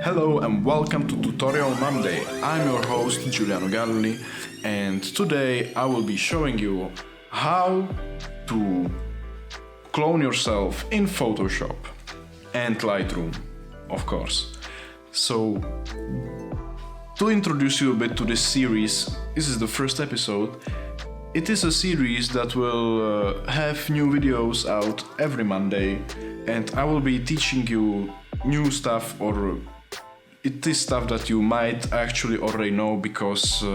Hello and welcome to Tutorial Monday. I'm your host Giuliano Galli, and today I will be showing you how to clone yourself in Photoshop and Lightroom, of course. So, to introduce you a bit to this series, this is the first episode. It is a series that will have new videos out every Monday, and I will be teaching you new stuff, or it is stuff that you might actually already know because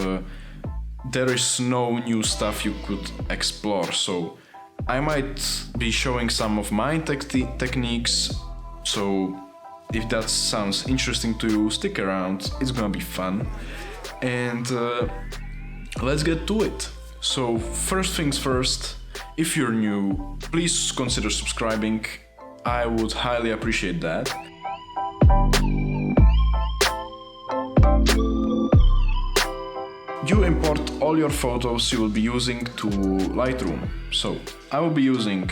there is no new stuff you could explore. So I might be showing some of my techniques, so if that sounds interesting to you, stick around, it's gonna be fun. And let's get to it. So first things first, if you're new, please consider subscribing. I would highly appreciate that. You import all your photos you will be using to Lightroom. So I will be using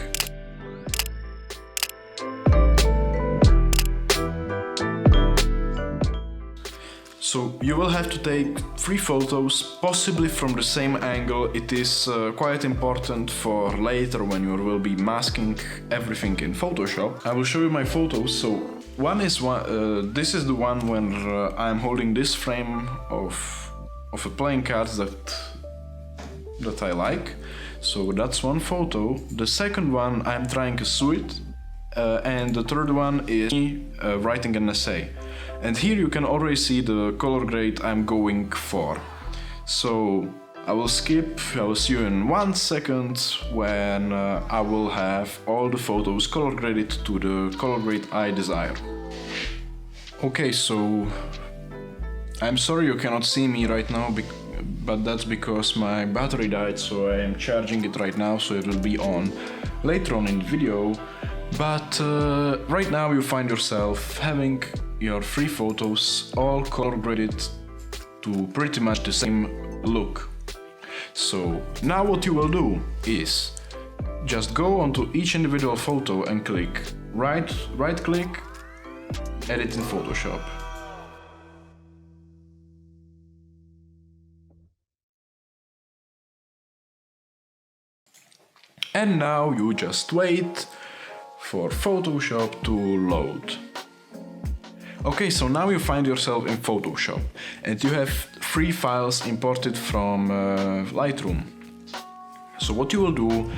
So you will have to take 3 photos, possibly from the same angle. It is quite important for later when you will be masking everything in Photoshop. I will show you my photos. So one is this is the one when I'm holding this frame of a playing cards that I like. So that's one photo. The second one I'm trying a suit, and the third one is me writing an essay. And here you can already see the color grade I'm going for. So I will skip, I will see you in 1 second when I will have all the photos color graded to the color grade I desire. Okay, so I'm sorry you cannot see me right now, but that's because my battery died, so I am charging it right now, so it will be on later on in the video. But right now you find yourself having your 3 photos all color graded to pretty much the same look. So now what you will do is just go onto each individual photo and click right click, edit in Photoshop. And now you just wait for Photoshop to load. Okay, so now you find yourself in Photoshop and you have 3 files imported from Lightroom. So what you will do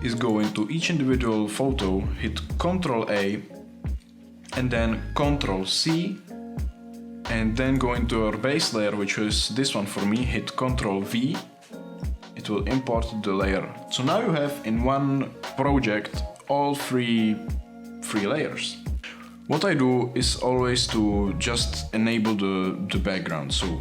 is go into each individual photo, hit Ctrl A and then Ctrl C, and then go into your base layer, which is this one for me, hit Ctrl V. It will import the layer. So now you have in one project all 3 layers. What I do is always to just enable the background. So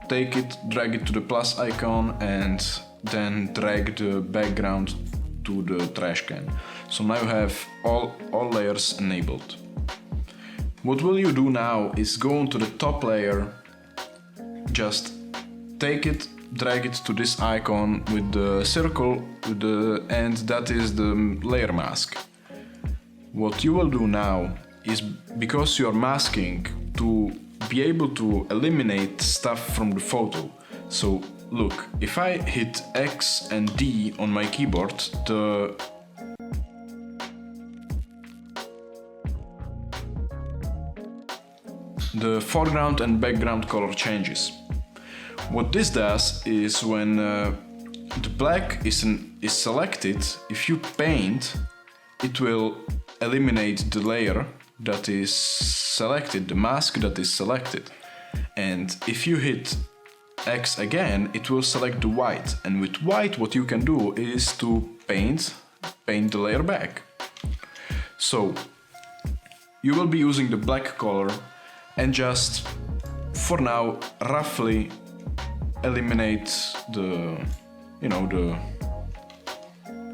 take it, drag it to the plus icon and then drag the background to the trash can. So now you have all layers enabled. What will you do now is go into the top layer, just take it, drag it to this icon with the circle and that is the layer mask. What you will do now is, because you are masking, to be able to eliminate stuff from the photo. So look, if I hit X and D on my keyboard, the foreground and background color changes. What this does is when the black is selected, if you paint, it will eliminate the layer that is selected, the mask that is selected. And if you hit X again, it will select the white. And with white, what you can do is to paint the layer back. So you will be using the black color and just, for now, roughly eliminate the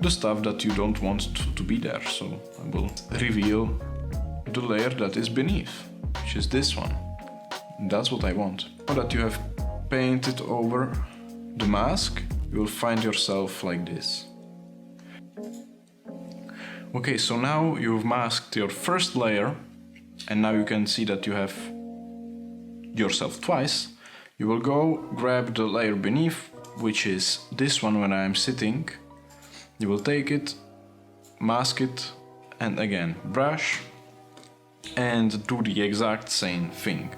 stuff that you don't want to be there. So I will reveal the layer that is beneath, which is this one. And that's what I want. Now that you have painted over the mask, you will find yourself like this. Okay, so now you've masked your first layer and now you can see that you have yourself twice. You will go grab the layer beneath, which is this one when I am sitting. You will take it, mask it, and again brush, and do the exact same thing.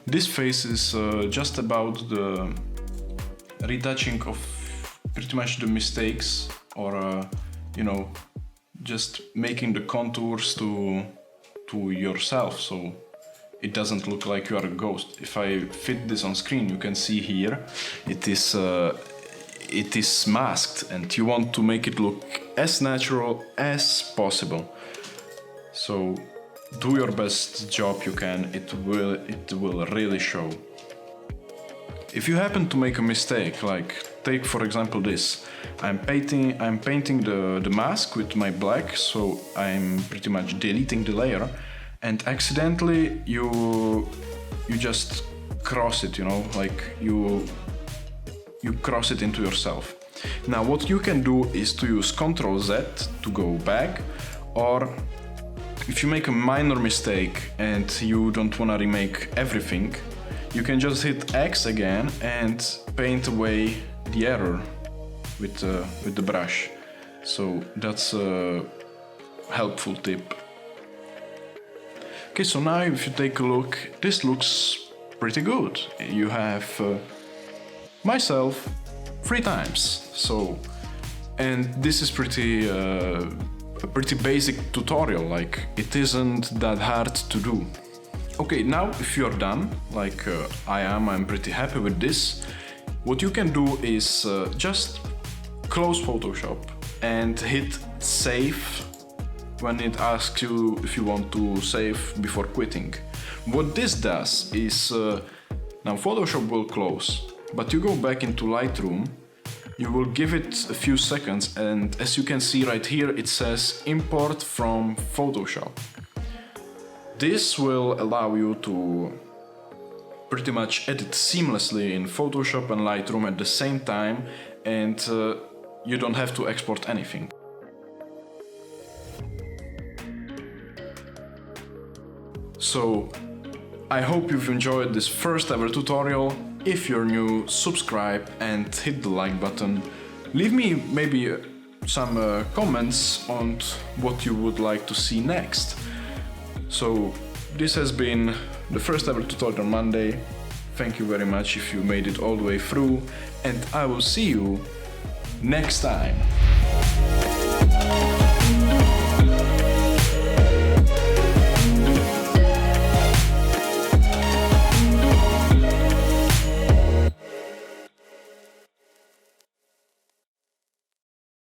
This phase is just about the retouching of pretty much the mistakes, or you know, just making the contours to yourself, so it doesn't look like you are a ghost. If I fit this on screen, you can see here it is masked, and you want to make it look as natural as possible. So do your best job you can, it will really show. If you happen to make a mistake, like take for example this, I'm painting the mask with my black, so I'm pretty much deleting the layer, and accidentally you just cross it, you know, like you cross it into yourself. Now what you can do is to use Ctrl Z to go back, or if you make a minor mistake and you don't want to remake everything, you can just hit X again and paint away the error with the brush. So that's a helpful tip. Okay, so now if you take a look, this looks pretty good. You have myself 3 times. So, and this is a pretty basic tutorial, like it isn't that hard to do. Okay, now if you're done, like I'm pretty happy with this, what you can do is just close Photoshop and hit save when it asks you if you want to save before quitting. What this does is, now Photoshop will close, but you go back into Lightroom. You will give it a few seconds, and as you can see right here, it says import from Photoshop. This will allow you to pretty much edit seamlessly in Photoshop and Lightroom at the same time, and you don't have to export anything. So, I hope you've enjoyed this first ever tutorial. If you're new, subscribe and hit the like button. Leave me maybe some comments on what you would like to see next. So this has been the first ever tutorial Monday. Thank you very much if you made it all the way through, and I will see you next time.